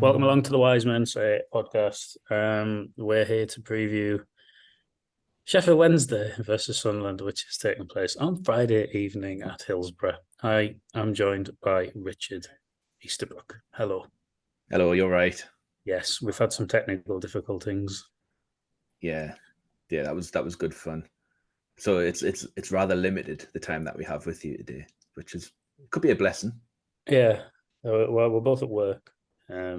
Welcome along to the Wise Men Say podcast. We're here to preview Sheffield Wednesday versus Sunderland, which is taking place on Friday evening at Hillsborough. I am joined by Richard Easterbrook. Hello. Hello, you're right. Yes, we've had some technical difficulties. Yeah, that was good fun. So it's rather limited the time that we have with you today, which could be a blessing. Yeah, well, we're both at work. Yeah,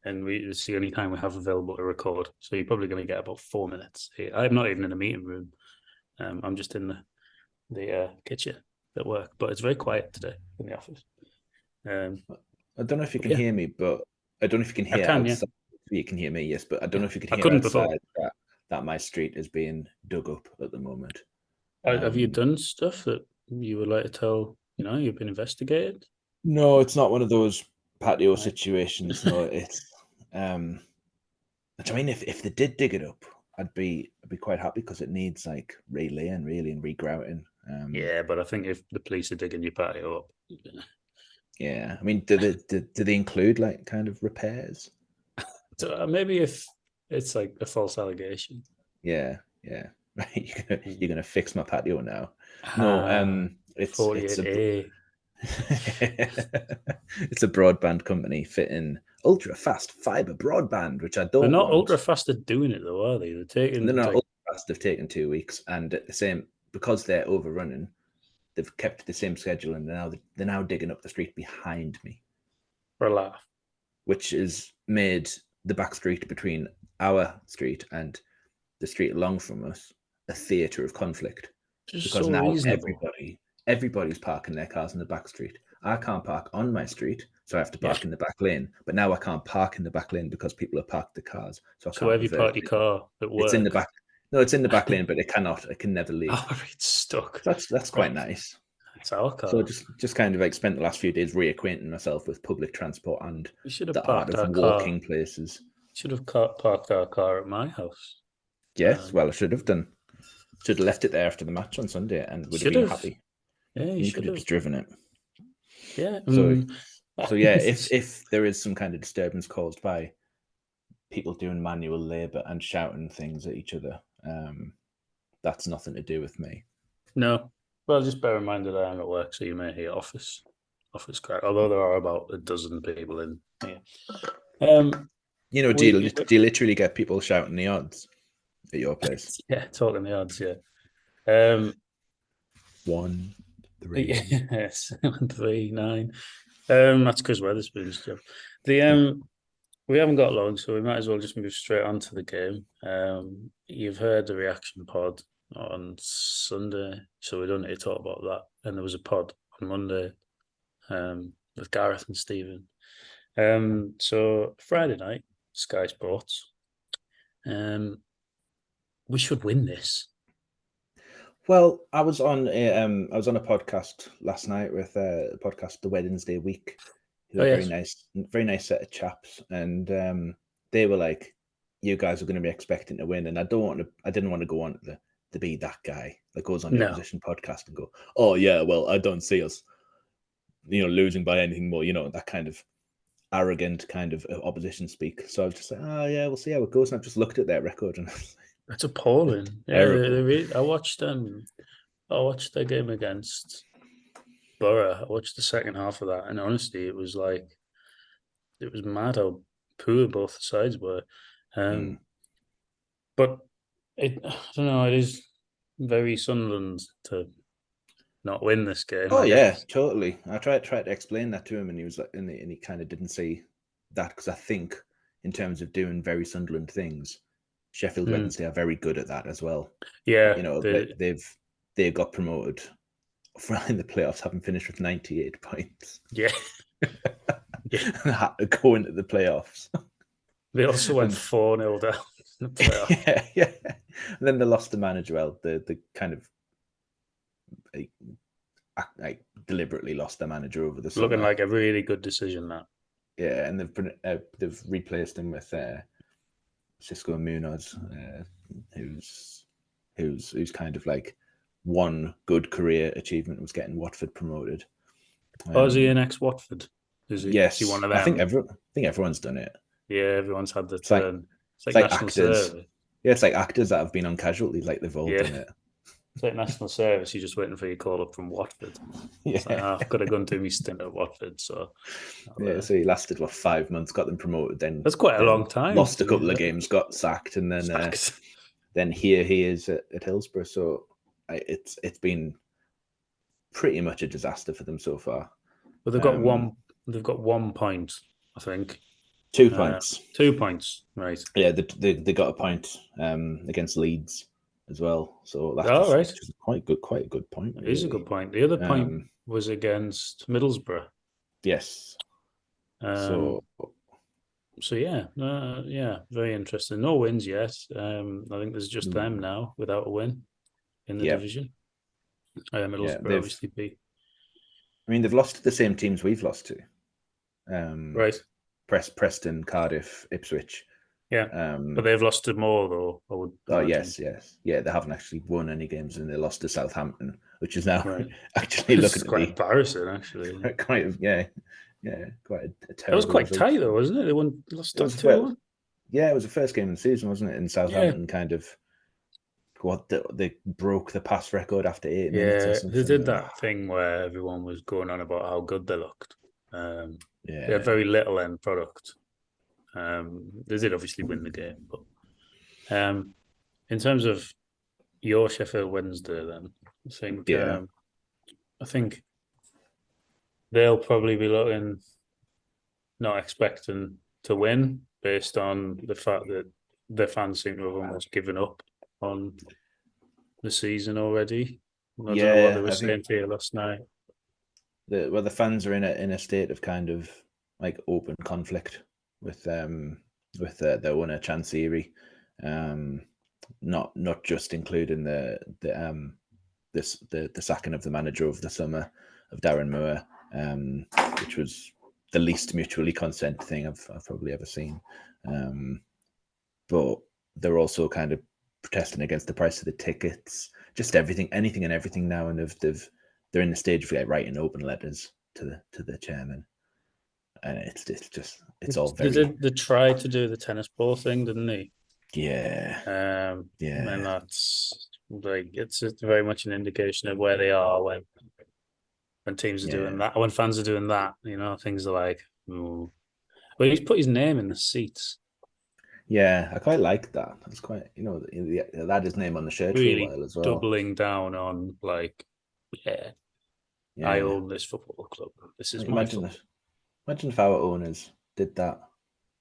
And it's the only time we have available to record. So you're probably going to get about 4 minutes here. I'm not even in a meeting room. I'm just in the kitchen at work, but it's very quiet today in the office. I don't know if you can Yeah, hear me, but I don't know if you can I hear can. Yeah, outside. You can hear me, yes, but I don't yeah. know if you can I hear couldn't before. outside that my street is being dug up at the moment. Have you done stuff that you would like to tell? You've been investigated. No, it's not one of those patio Right. situations. No, it's which I mean, if they did dig it up, I'd be quite happy because it needs like relaying, really, and regrouting. Yeah, but I think if the police are digging your patio up, Yeah, I mean, do they include like kind of repairs? so maybe if it's like a false allegation. Yeah, yeah. Right, you're gonna fix my patio now. No, Ah, it's a 48A. it's a broadband company fitting ultra fast fiber broadband, which I They're don't not ultra want. fast at doing it though, are they? They're taking They're not like ultra fast. They've taken 2 weeks, and at the same because they're overrunning, they've kept the same schedule, and they're now digging up the street behind me, for a laugh. which has made the back street between our street and the street along from us a theatre of conflict Just because so now reasonable. everybody's parking their cars in the back street. I can't park on my street, so I have to Yeah. park in the back lane. But now I can't park in the back lane because people have parked the cars, so I So can't where have you reverse parked your it. car at It's in the work? back. No, it's in the back lane, but it can never leave. Oh, it's stuck. So that's quite Right. nice. It's our So car. just kind of like spent the last few days reacquainting myself with public transport and We should have the art parked of our car. walking places. Should have parked our car at my house. Yes, well, I should have done. Should have left it there after the match on Sunday and would have Should been have. happy. Yeah, you You should could have have. just driven it. Yeah. So So yeah, if there is some kind of disturbance caused by people doing manual labour and shouting things at each other, that's nothing to do with me. No. Well, just bear in mind that I am at work, so you may hear office crack. Although there are about a dozen people in here. You know, We do you literally get people shouting the odds at your place? yeah, talking the odds. Yeah. Um. 1, 3. Yeah, 739. That's Chris Weatherspoon's job. The Yeah. we haven't got long, so we might as well just move straight on to the game. You've heard the reaction pod on Sunday, so we don't need to talk about that. And there was a pod on Monday, with Gareth and Stephen. So Friday night, Sky Sports. We should win this. Well, I was on a podcast last night with a podcast, The Wednesday Week, who Oh are yes. very nice set of chaps, and they were like, "You guys are going to be expecting to win," and I didn't want to go on to be that guy that goes on the No. opposition podcast and go, "Oh yeah, well I don't see us, losing by anything more," that kind of arrogant kind of opposition speak. So I was just like, "Oh yeah, we'll see how it goes," and I've just looked at their record and That's it's appalling. Yeah, terrible. I watched their game against Borough. I watched the second half of that, and honestly, it was mad how poor both sides were. Mm. Um, but I don't know. It is very Sunderland to not win this game, Oh I yeah, guess. totally. I tried to explain that to him, and he was like, and he kind of didn't see that because I think in terms of doing very Sunderland things, Sheffield Mm. Wednesday are very good at that as well. Yeah, You know, they got promoted from in the playoffs, having finished with 98 points, yeah, yeah. and had to go into the playoffs. They also went And 4-0 down in the playoff, yeah, yeah. And then they lost the manager. Well, the kind of like, deliberately lost their manager over the looking summer. like a really good decision. That Yeah, and they've replaced him with Cisco Munoz, who's kind of like one good career achievement was getting Watford promoted. or is he Um, an ex Watford? Is he one of them? I think everyone's done it. Yeah, everyone's had the It's like turn. It's like it's like national actors. service. Yeah, it's like actors that have been on casualty, like they've all Yeah, done it. it's like national service. You're just waiting for your call up from Watford. It's like, Yeah, I've got to go and do my stint at Watford. So yeah. So he lasted 5 months, got them promoted, that's quite a then long time. lost a couple of games, got sacked, and then here he is at Hillsborough. So it's been pretty much a disaster for them so far. But they've got one. They've got 1 point, I think. 2 points. 2 points, right? Yeah, they got a point against Leeds as well. So that's right. just quite a good point. It really. is a good point. The other point was against Middlesbrough. Yes. So yeah, very interesting. No wins yet. I think there's just them now without a win in the division. Middlesbrough obviously beat. I mean, they've lost to the same teams we've lost to. Right. Preston, Cardiff, Ipswich. Yeah, but they've lost to more though. I would. Oh yes. Yeah, they haven't actually won any games, and they lost to Southampton, which is now actually looking quite embarrassing. Actually, quite a terrible. It was quite tight though, wasn't it? They lost 2-1. Yeah, it was the first game of the season, wasn't it? In Southampton, kind of. They broke the pass record after 8 minutes or something. They did that thing where everyone was going on about how good they looked. They had very little end product. They did obviously win the game, but in terms of your Sheffield Wednesday, then I think they'll probably be not expecting to win based on the fact that their fans seem to have almost given up on the season already. I don't know what they were saying to you last night. The fans are in a state of kind of like open conflict with their owner Chansiri, not just including the sacking of the manager over the summer of Darren Moore, which was the least mutually consent thing I've probably ever seen. But they're also kind of protesting against the price of the tickets, just anything and everything now, and they're in the stage of like writing open letters to the chairman, and it's all very. They tried to do the tennis ball thing, didn't they? Yeah. And that's like it's very much an indication of where they are when teams are doing that, when fans are doing that. Things are like, ooh. But he's put his name in the seats. Yeah, I quite like that. It's quite, that had his name on the shirt really for a while as well. Doubling down on like, I own this football club. This is my club. Imagine if our owners did that.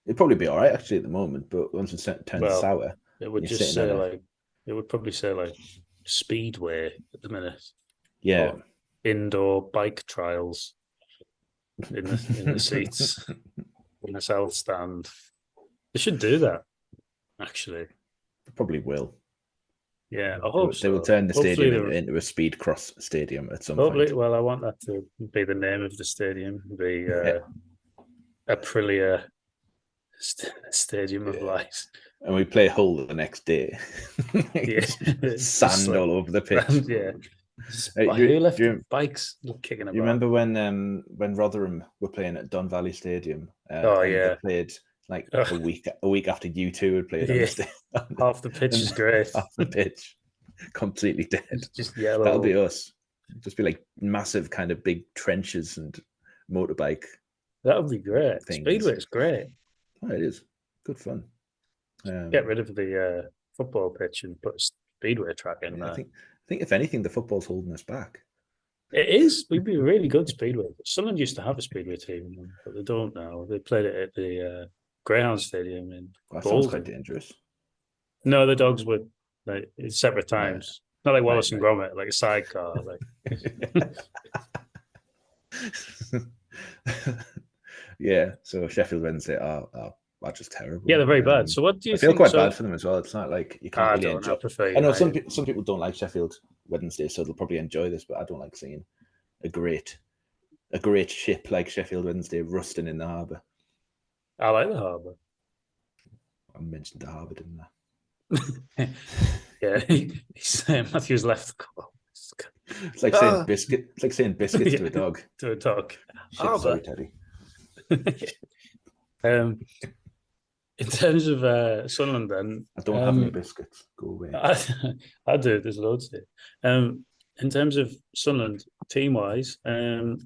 It'd probably be all right actually at the moment, but once it turns sour, it would just say it would probably say like Speedway at the minute. Yeah, indoor bike trials in the seats in the south stand. They should do that. Actually, they probably will. Yeah, I hope so. They will turn the stadium into a speed cross stadium at some point. Well, I want that to be the name of the stadium. The Aprilia Stadium of Light. And we play Hull the next day. Sand all over the pitch. Yeah. Who left bikes kicking about? You remember when Rotherham were playing at Don Valley Stadium? They played like a week after U2 had played. Half the pitch is great. Half the pitch completely dead. It's just yellow. That'll be us. Just be like massive kind of big trenches and motorbike. That would be great. Speedway is great. Oh, it is good fun. Get rid of the football pitch and put a speedway track in there. I think if anything, the football's holding us back. It is. We'd be a really good speedway. Sunderland used to have a speedway team, but they don't now. They played it at the Greyhound Stadium in That sounds quite dangerous. No, the Dogs were like separate times. Not like Wallace and Gromit, like a sidecar. Yeah, so Sheffield Wednesday are just terrible. Yeah, they're very bad. So what do you think? I feel quite bad for them as well. It's not like you can't really enjoy. I know some people don't like Sheffield Wednesday, so they'll probably enjoy this, but I don't like seeing a great ship like Sheffield Wednesday rusting in the harbour. I like the harbour. I mentioned the harbour, didn't I? Yeah, Matthew's left the call. It's like saying biscuit. It's like saying biscuits to a dog. To a dog. Sorry, Teddy. Um, in terms of Sunderland, then I don't have any biscuits. Go away. I, I do. There's loads here. In terms of Sunderland team wise, do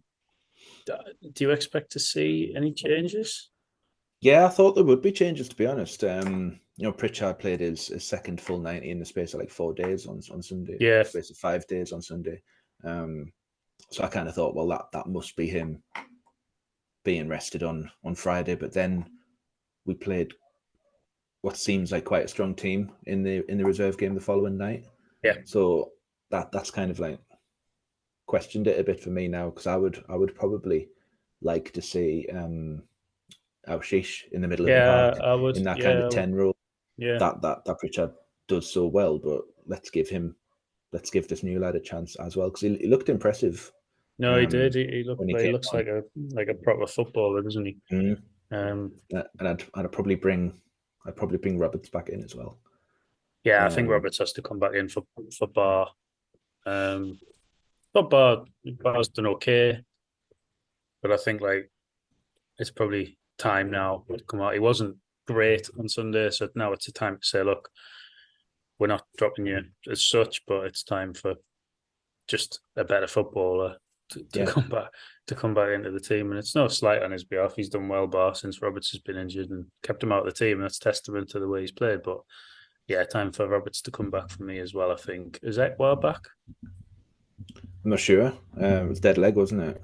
you expect to see any changes? Yeah, I thought there would be changes, to be honest. Pritchard played his second full 90 in the space of like 4 days on Sunday, Yeah, space of 5 days on Sunday. So I kind of thought, well, that must be him being rested on Friday. But then we played what seems like quite a strong team in the reserve game the following night. yeah. So that's kind of like questioned it a bit for me now, because I would probably like to see Sheesh in the middle of the Yeah, park I would. in that kind of Yeah, 10 role yeah. that Pritchard does so well. But let's give this new lad a chance as well, because he looked impressive No, he did. when he He came looks on. like a proper footballer, doesn't he? Mm. Um, And I'd probably bring Roberts back in as well. yeah, I think Roberts has to come back in for Bar. Um, but Bar's done okay, but I think like it's probably time now to come out. He wasn't great on Sunday, so now it's a time to say, look, we're not dropping you as such, but it's time for just a better footballer to Yeah, come back into the team. And it's no slight on his behalf. He's done well, Bar, since Roberts has been injured and kept him out of the team. And that's testament to the way he's played. But yeah, time for Roberts to come back for me as well. I think is Ekwar back? I'm not sure. It was dead leg, wasn't it?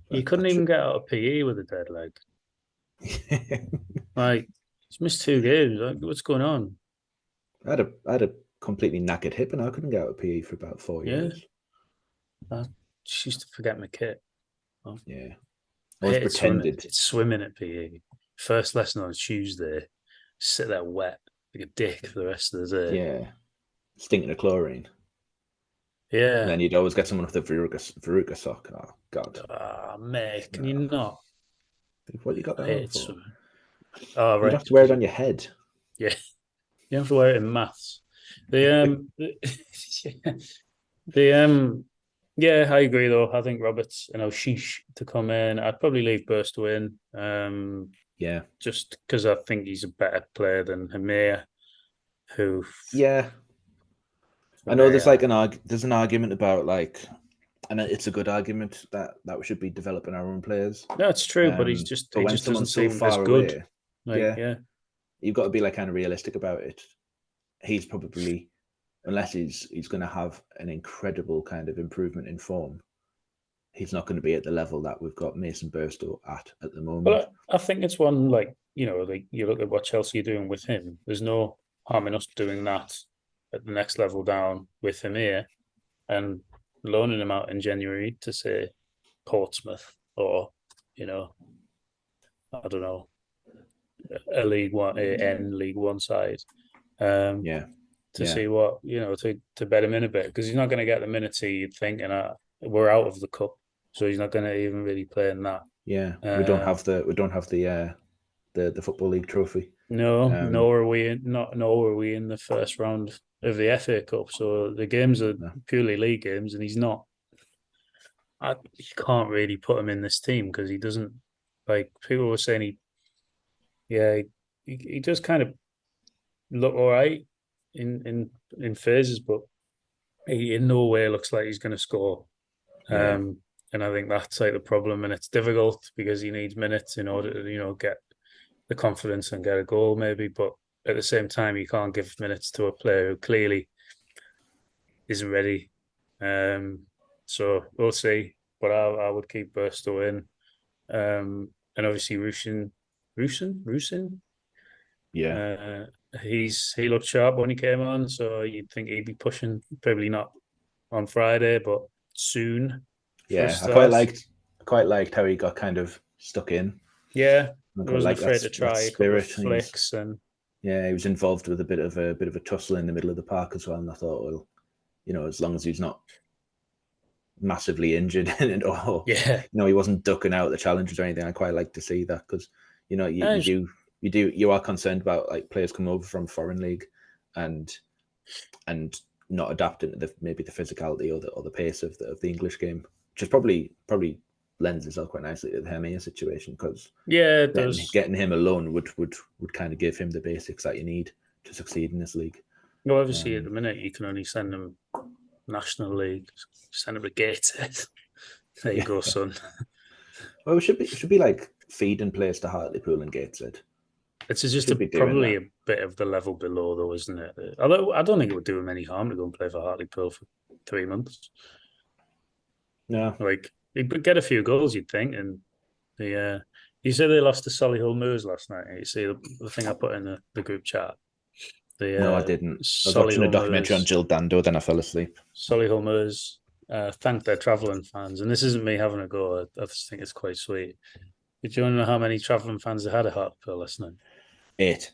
He couldn't That even should. get out of PE with a dead leg. Like he's missed 2 games. Like, what's going on? I had a completely knackered hip, and I couldn't get out of PE for about 4 Yeah, years. I just used to forget my kit. I Yeah, always hated swimming. pretended. It's swimming at PE. First lesson on Tuesday. Sit there wet like a dick for the rest of the day. Yeah, stinking of chlorine. And Yeah. then you'd always get someone with a Veruca sock. Oh God, Ah, mate, can you no. not? What you got I that on hated for? swimming. Oh, You'd right. have to wear it on your head. Yeah, you have to wear it in maths. The yeah, I agree though. I think Roberts and O'Sheesh to come in. I'd probably leave Burstow in, Yeah, just because I think he's a better player than Hamir, who yeah. I know there's like Hamir. there's an argument about like, and it's a good argument that we should be developing our own players. No, it's true, but But he when just doesn't someone's so seem as far good. away, Like, yeah, yeah, you've got to be like kind of realistic about it. He's probably, unless he's going to have an incredible kind of improvement in form, he's not going to be at the level that we've got Mason Burstow at the moment. but I think it's one like like you look at what Chelsea are doing with him. There's no harm in us doing that at the next level down with him here and loaning him out in January to say Portsmouth or you know I don't know a League One, League One side, um, Yeah, to yeah, see what to bet him in a bit because he's not going to get the minutes he'd think, and we're out of the cup, so he's not going to even really play in that. yeah. We don't Um, have the football league trophy. no, Um, nor are we in the first round of the FA Cup. So the games are no. purely league games, and he's not. You can't really put him in this team because he doesn't. Like people were saying, yeah, he does kind of look all right in phases, but he in no way looks like he's going to score. Yeah, And I think that's like the problem, and it's difficult because he needs minutes in order to get the confidence and get a goal, maybe. But at the same time, you can't give minutes to a player who clearly isn't ready. So we'll see. But I would keep Burstow in, and obviously Rusin. yeah, Uh, he looked sharp when he came on, so you'd think he'd be pushing. Probably not on Friday, but soon for a yeah. start. I quite liked how he got kind of stuck in. Yeah, I he quite wasn't like afraid to that try a couple of spirit. And flicks, and he was involved with a bit of a tussle in the middle of the park as well. And I thought, well, as long as he's not massively injured or yeah, he wasn't ducking out the challenges or anything, I quite like to see that, because and you are concerned about like players coming over from foreign league and and not adapting to maybe the physicality or the pace of the English game, which is probably lends itself quite nicely to the Hermia situation, because Yeah, it does. getting him alone would kind of give him the basics that you need to succeed in this league. No, obviously at the minute you can only send them National League, send them to Gateshead. There you go, son. Well, it should be like feeding players to Hartlepool and Gateshead. It's just probably a bit of the level below, though, isn't it? Although I don't think it would do him any harm to go and play for Hartlepool for 3 months. No, like he'd get a few goals, you'd think. And you say they lost to Solihull Moors last night. You see the thing I put in the group chat. No, I didn't. I was watching a documentary on Jill Dando, then I fell asleep. Solihull Moors thanked their travelling fans, and this isn't me having a go. I just think it's quite sweet. Did you want to know how many travelling fans they had at Hartlepool last night? 8.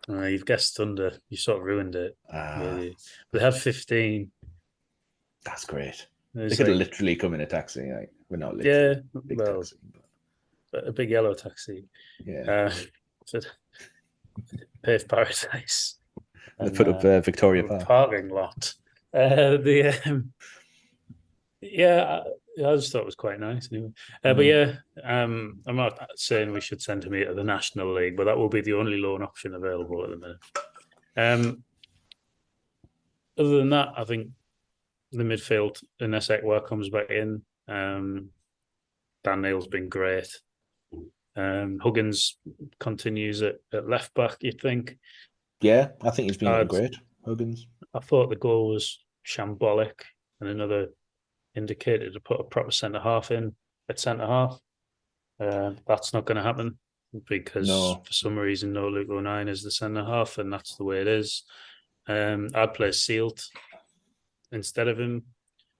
You've guessed under. You sort of ruined it. Really. But they had 15. That's great. They could have literally come in a taxi. Like, we're not literally taxi, but a big yellow taxi. Yeah. Paved Paradise. They put up Victoria Park parking lot. I just thought it was quite nice anyway. But I'm not saying we should send him here to the National League, but that will be the only loan option available at the minute. Other than that, I think the midfield, unless Ekwar comes back in, Dan Neil's been great. Huggins continues at left back, you'd think. Yeah, I think he's been great, Huggins. I thought the goal was shambolic, and another indicated to put a proper centre-half in at centre-half. That's not going to happen because for some reason no Luke O'Nien is the centre-half, and that's the way it is. I'd play Sealt instead of him.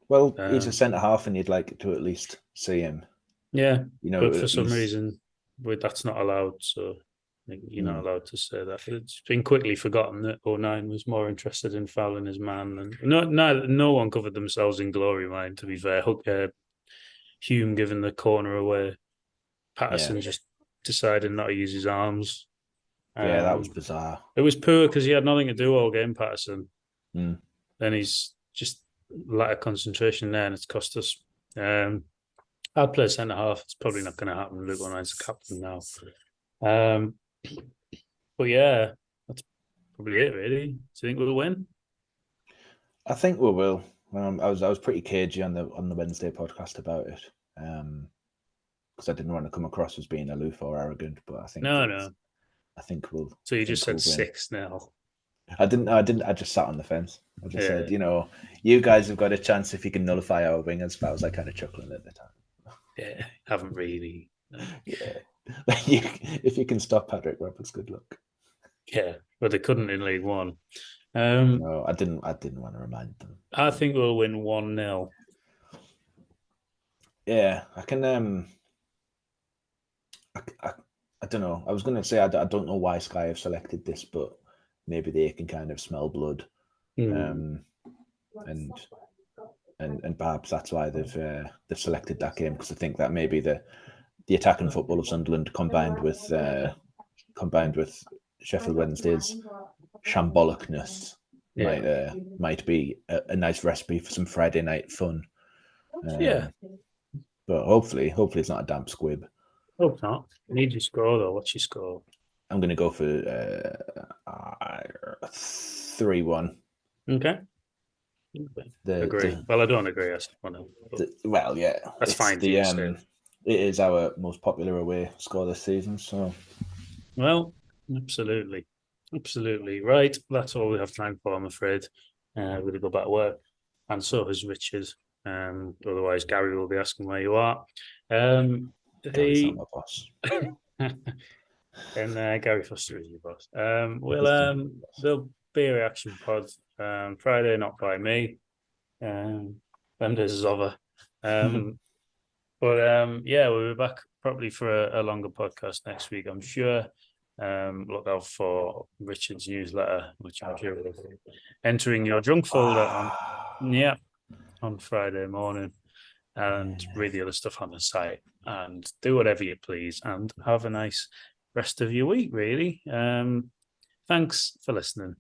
Well, he's a centre-half and you'd like to at least see him. Yeah, but for some reason that's not allowed, so you're not allowed to say that. It's been quickly forgotten that O'Nien was more interested in fouling his man than no one covered themselves in glory, mind, to be fair. Hume giving the corner away, Patterson just decided not to use his arms. Yeah, that was bizarre. It was poor because he had nothing to do all game, Patterson. Then he's just lack of concentration there, and it's cost us. I'd play centre half. It's probably not going to happen. Luke O'Nien's the captain now. But yeah, that's probably it, really. Do you think we'll win? I think we will. I was pretty cagey on the Wednesday podcast about it, because I didn't want to come across as being aloof or arrogant. But I think no. I think we'll. So you just said 6-0. I didn't. I just sat on the fence. I just said, you guys have got a chance if you can nullify our wingers. But I was like kind of chuckling at the time. Yeah, haven't really. Yeah, if you can stop Patrick Roberts, good luck. Yeah, but they couldn't in League One. No, I didn't want to remind them. I think we'll win 1-0. Yeah, I can. I don't know. I was going to say I don't know why Sky have selected this, but maybe they can kind of smell blood, and perhaps that's why they've selected that game, because I think that maybe the attacking football of Sunderland combined with Sheffield Wednesday's shambolicness might be a nice recipe for some Friday night fun. But hopefully it's not a damp squib. Hope not. You need your score though. What's your score? I'm going to go for 3-1. Okay. Agree. Well, I don't agree. Well, yeah, that's fine. It is our most popular away score this season. So, well, absolutely. Right. That's all we have time for, I'm afraid. We're going to go back to work, and so has Richard. Otherwise, Gary will be asking where you are. Gary's not my boss. And Gary Foster is your boss. There'll be a reaction pod Friday, not by me. Vendors is over. But we'll be back probably for a longer podcast next week, I'm sure. Look out for Richard's newsletter, which I'm sure will be entering your junk folder on Friday morning, and read the other stuff on the site, and do whatever you please, and have a nice rest of your week, really. Thanks for listening.